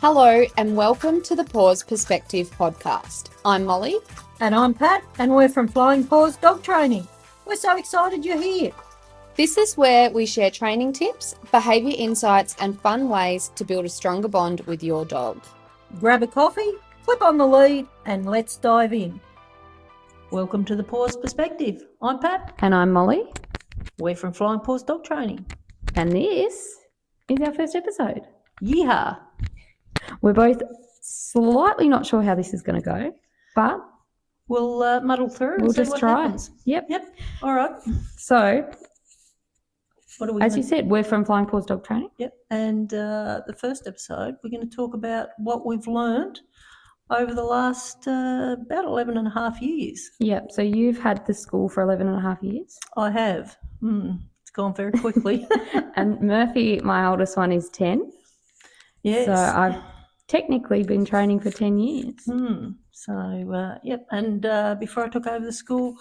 Hello and welcome to the Paws Perspective podcast. I'm Molly. And I'm Pat, and we're from Flying Paws Dog Training. We're so excited you're here. This is where we share training tips, behaviour insights and fun ways to build a stronger bond with your dog. Grab a coffee, flip on the lead, and let's dive in. Welcome to the Paws Perspective. I'm Pat. And I'm Molly. We're from Flying Paws Dog Training. And this is our first episode. Yeehaw! We're both slightly not sure how this is going to go, but we'll muddle through. We'll and see just what try. Happens. Yep. All right. So, what are we? As you said, we're from Flying Paws Dog Training. Yep. And the first episode, we're going to talk about what we've learned over the last about 11 and a half years. Yep. So you've had the school for 11 and a half years. I have. It's gone very quickly. And Murphy, my oldest one, is 10. Yes. So I've technically been training for 10 years. So, yep. And before I took over the school,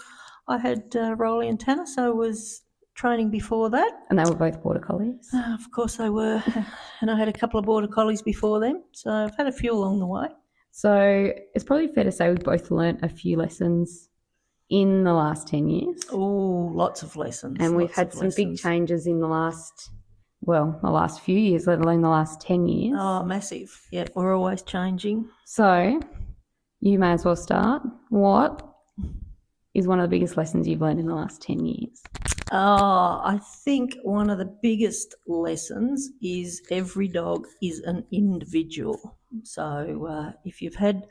I had Rolly and Tanner, so I was training before that. And they were both Border Collies? Of course they were. And I had a couple of Border Collies before them. So I've had a few along the way. So it's probably fair to say we've both learnt a few lessons in the last 10 years. Oh, lots of lessons. And we've had some big changes in the last few years, let alone the last 10 years. Oh, massive. Yeah, we're always changing. So you may as well start. What is one of the biggest lessons you've learned in the last 10 years? I think one of the biggest lessons is every dog is an individual. So if you've had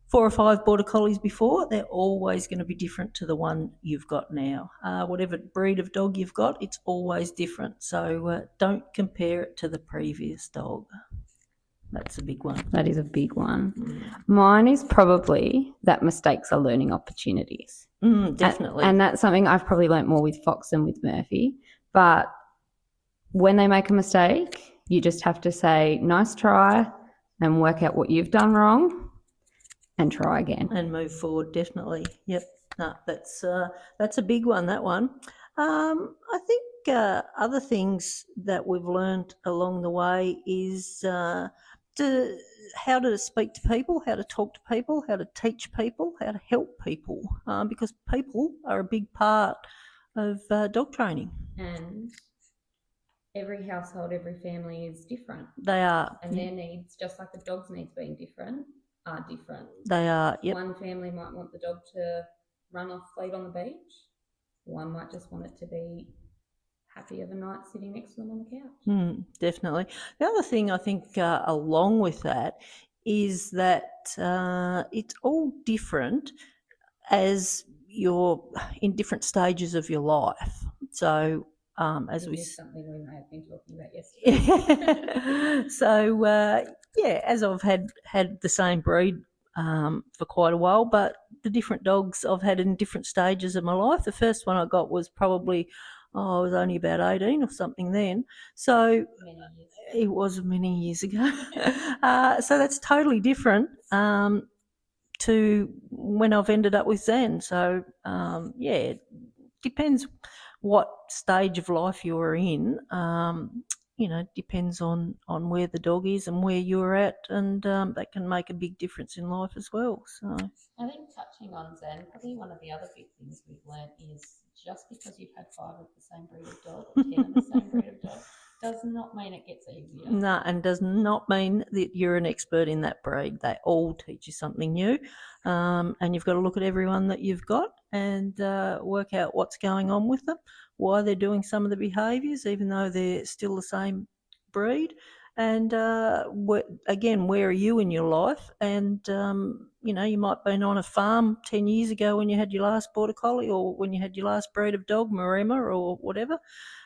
4 or 5 Border Collies before, they're always going to be different to the one you've got now. Whatever breed of dog you've got, it's always different. So don't compare it to the previous dog. That's a big one. That is a big one. Mine is probably that mistakes are learning opportunities. Definitely. And that's something I've probably learnt more with Fox than with Murphy. But when they make a mistake, you just have to say, nice try, and work out what you've done wrong and try again. And move forward, definitely. Yep. No, that's a big one, that one. I think other things that we've learned along the way is how to speak to people, how to talk to people, how to teach people, how to help people, because people are a big part of dog training. And every household, every family is different. They are. And their needs, just like the dog's needs being different, are different. They are, yep. One family might want the dog to run off lead on the beach. One might just want it to be happy of a night sitting next to them on the couch. Definitely. The other thing I think along with that is that it's all different as you're in different stages of your life. So something we may have been talking about yesterday. So as I've had the same breed for quite a while, but the different dogs I've had in different stages of my life. The first one I got was probably I was only about 18 or something then. So it was many years ago. So that's totally different to when I've ended up with Zen. So it depends what stage of life you're in. Depends on where the dog is and where you're at, and that can make a big difference in life as well. So I think touching on Zen, probably one of the other big things we've learned is just because you've had 5 of the same breed of dog or 10 of the same breed of dog does not mean it gets easier. No, and does not mean that you're an expert in that breed. They all teach you something new, and you've got to look at everyone that you've got and work out what's going on with them, why they're doing some of the behaviours, even though they're still the same breed. And where are you in your life? And you might have been on a farm 10 years ago when you had your last Border Collie, or when you had your last breed of dog, Maremma or whatever.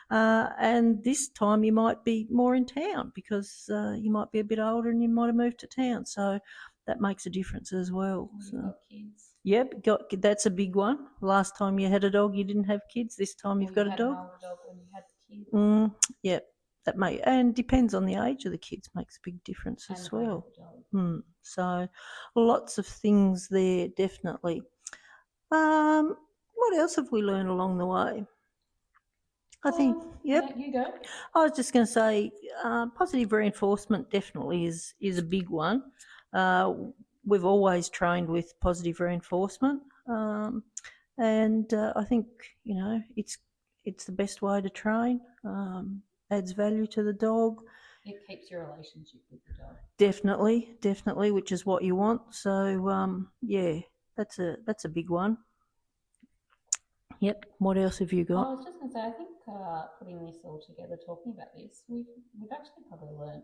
And this time you might be more in town because you might be a bit older and you might have moved to town. So that makes a difference as well. Got kids. Yep, that's a big one. Last time you had a dog, you didn't have kids. This time you've got a dog. You had an older dog when you had kids. Yep. And depends on the age of the kids, makes a big difference as well. So lots of things there, definitely. What else have we learned along the way? I think, you go. I was just going to say, positive reinforcement definitely is a big one. We've always trained with positive reinforcement, and I think it's the best way to train. Adds value to the dog. It keeps your relationship with the dog. Definitely, which is what you want. So yeah, that's a big one. Yep. What else have you I got? was just going to say, I think putting this all together, talking about this, we've actually probably learnt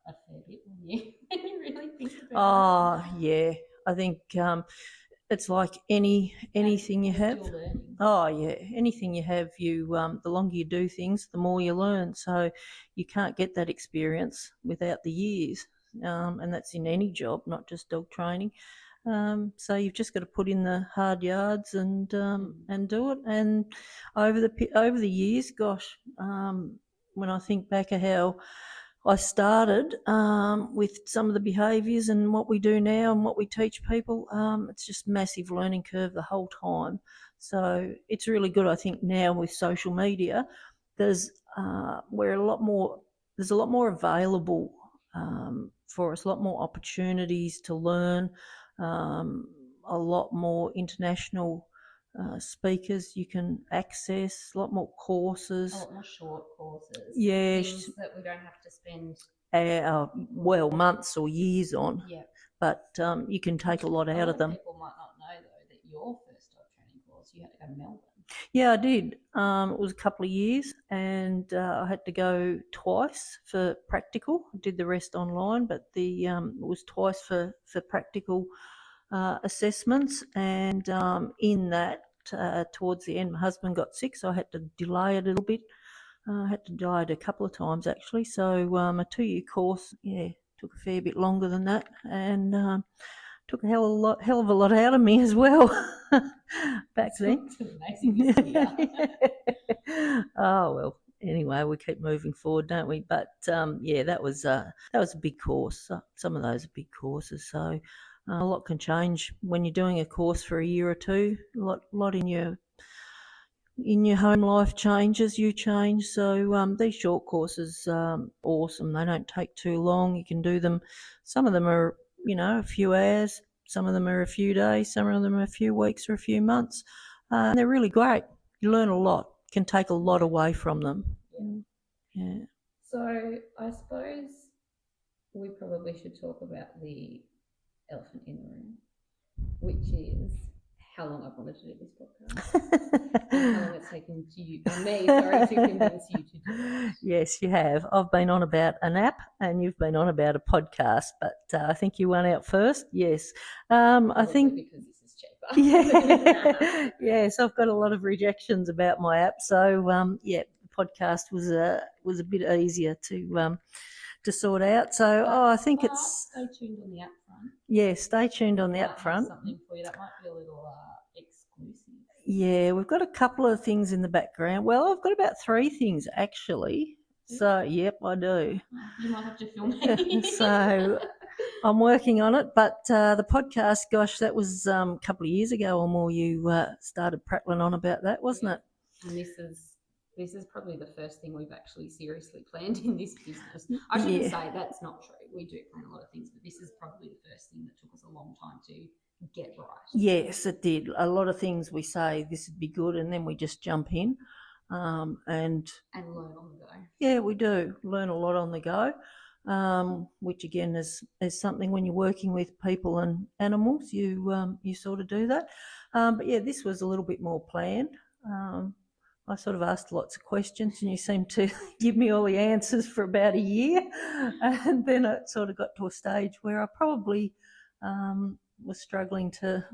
a fair bit when you really think about it. Oh yeah, I think it's like anything you We're have. still learning. Oh yeah, anything you have, you the longer you do things, the more you learn. So you can't get that experience without the years, and that's in any job, not just dog training. So you've just got to put in the hard yards and do it. And over the years, gosh, when I think back of how I started with some of the behaviours and what we do now and what we teach people, it's just massive learning curve the whole time. So it's really good, I think, now with social media. There's a lot more available for us, a lot more opportunities to learn, a lot more international speakers you can access, a lot more courses. A lot more short courses. Yes. Things that we don't have to spend months or years on. Yeah. But you can take a lot out of them. People might not know though that your first dog training course you had to go to Melbourne. Yeah, I did. It was a couple of years, and I had to go twice for practical. I did the rest online, but it was twice for practical assessments. And in that, towards the end, my husband got sick, so I had to delay it a little bit. I had to delay it a couple of times actually. So a 2-year course, took a fair bit longer than that, and took a hell of a lot out of me as well back then. Oh well. Anyway, we keep moving forward, don't we? But that was a big course. Some of those are big courses. So a lot can change when you're doing a course for a year or two. A lot in your home life changes, you change. So these short courses awesome. They don't take too long. You can do them. Some of them are a few hours. Some of them are a few days. Some of them are a few weeks or a few months. And they're really great. You learn a lot. Can take a lot away from them. Yeah. So I suppose we probably should talk about the elephant in the room, which is how long I've wanted to do this podcast. And how long it's taken me to convince you to do it. Yes, you have. I've been on about an app and you've been on about a podcast, but I think you won out first. Yes. I think because this is cheaper. Yes, I've got a lot of rejections about my app. So the podcast was a bit easier to sort out. So I think it's stay tuned on the app front. Yeah, stay tuned on the app front. Something for you that might be a little exclusive. Yeah, we've got a couple of things in the background. Well, I've got about 3 things actually. So, yep, I do. You might have to film me. So, I'm working on it. But the podcast, gosh, that was a couple of years ago or more. You started prattling on about that, wasn't it? And this is probably the first thing we've actually seriously planned in this business. I shouldn't say that's not true. We do plan a lot of things, but this is probably the first thing that took us a long time to get right. Yes, it did. A lot of things we say this would be good, and then we just jump in and learn on the go. Yeah, we do learn a lot on the go, which again is something when you're working with people and animals, you sort of do that. But yeah, this was a little bit more planned. I sort of asked lots of questions, and you seemed to give me all the answers for about a year, and then it sort of got to a stage where I probably was struggling to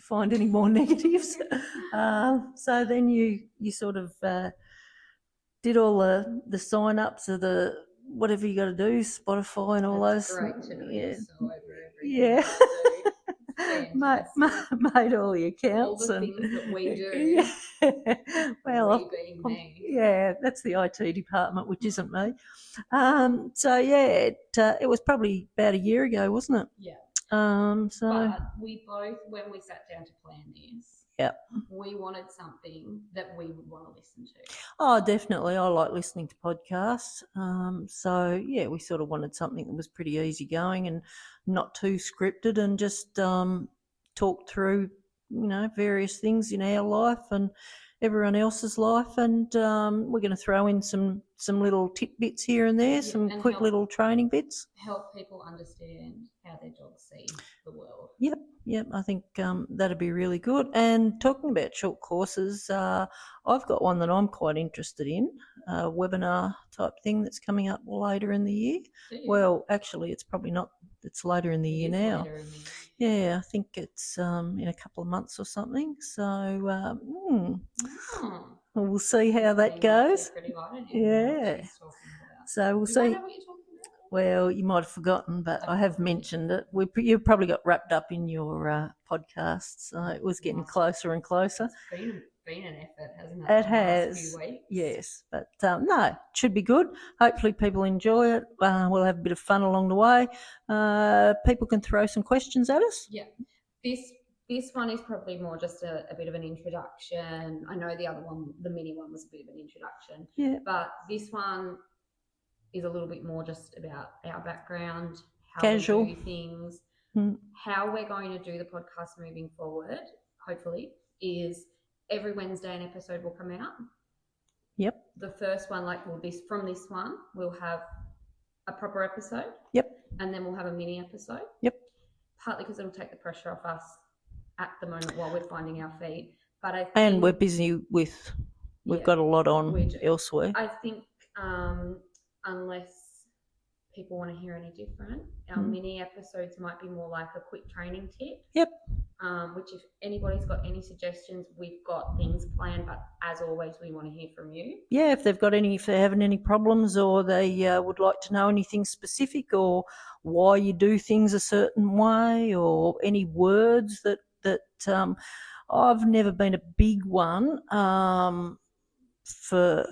find any more negatives. So then you sort of did all the sign ups of the whatever you got to do, Spotify and all That's those. Great to know. Yeah, So yeah. Made all the accounts all the things that we do. Yeah. Well, being me. Yeah, that's the IT department, which isn't me. So yeah, it was probably about a year ago, wasn't it? Yeah. So but we both, when we sat down to plan this, Yep. We wanted something that we would want to listen to. Oh, definitely. I like listening to podcasts. So, yeah, we sort of wanted something that was pretty easygoing and not too scripted, and just talk through, various things in our life and everyone else's life. And we're going to throw in some little tidbits here and there, some and quick little training bits. Help people understand how their dogs see the world. Yep, I think that'd be really good. And talking about short courses, I've got one that I'm quite interested in, a webinar type thing that's coming up later in the year. Well, actually, it's probably not. It's later in the year now. Yeah, I think it's in a couple of months or something. So we'll see how that goes. Yeah. So we'll see. Well, you might have forgotten, but I have mentioned it. You probably got wrapped up in your podcast, so it was getting closer and closer. It's been an effort, hasn't it? It has, yes, but no, it should be good. Hopefully, people enjoy it. We'll have a bit of fun along the way. People can throw some questions at us. Yeah, this one is probably more just a bit of an introduction. I know the other one, the mini one, was a bit of an introduction. Yeah, but this one is a little bit more just about our background, how casual we do things, how we're going to do the podcast moving forward. Hopefully, is every Wednesday an episode will come out. Yep. The first one, from this one, we'll have a proper episode. Yep. And then we'll have a mini episode. Yep. Partly because it'll take the pressure off us at the moment while we're finding our feet. But I think, and we're busy with, we've got a lot on elsewhere. I think unless people want to hear any different, our mini episodes might be more like a quick training tip. Yep. Which, if anybody's got any suggestions, we've got things planned, but as always, we want to hear from you. Yeah, if they're having any problems, or they would like to know anything specific, or why you do things a certain way, or any words that I've never been a big one for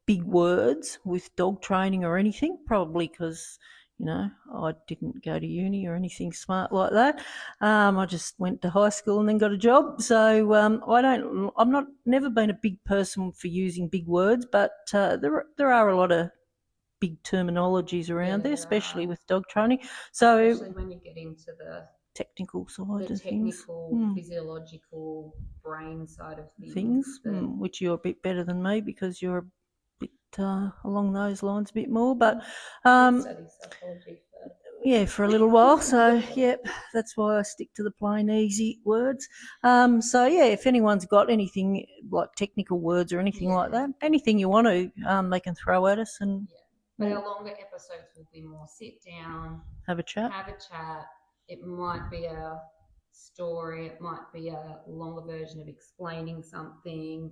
big words with dog training or anything, probably because I didn't go to uni or anything smart like that. I just went to high school and then got a job. So never been a big person for using big words, but there are a lot of big terminologies around there, especially with dog training. So especially when you get into the technical side of things, physiological, brain side of things, which you're a bit better than me because you're a bit along those lines a bit more. But study psychology for a little while. So that's why I stick to the plain, easy words. So if anyone's got anything like technical words or anything like that, anything you want to, they can throw at us. And but our longer episodes will be more sit down, have a chat. It might be a story. It might be a longer version of explaining something.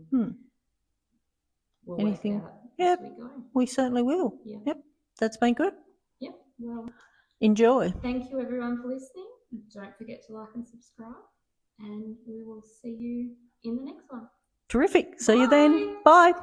We'll anything? Work out as we go. We certainly will. Yeah. Yep. That's been good. Yep. Well, enjoy. Thank you everyone for listening. Don't forget to like and subscribe, and we will see you in the next one. Terrific. See you then. Bye.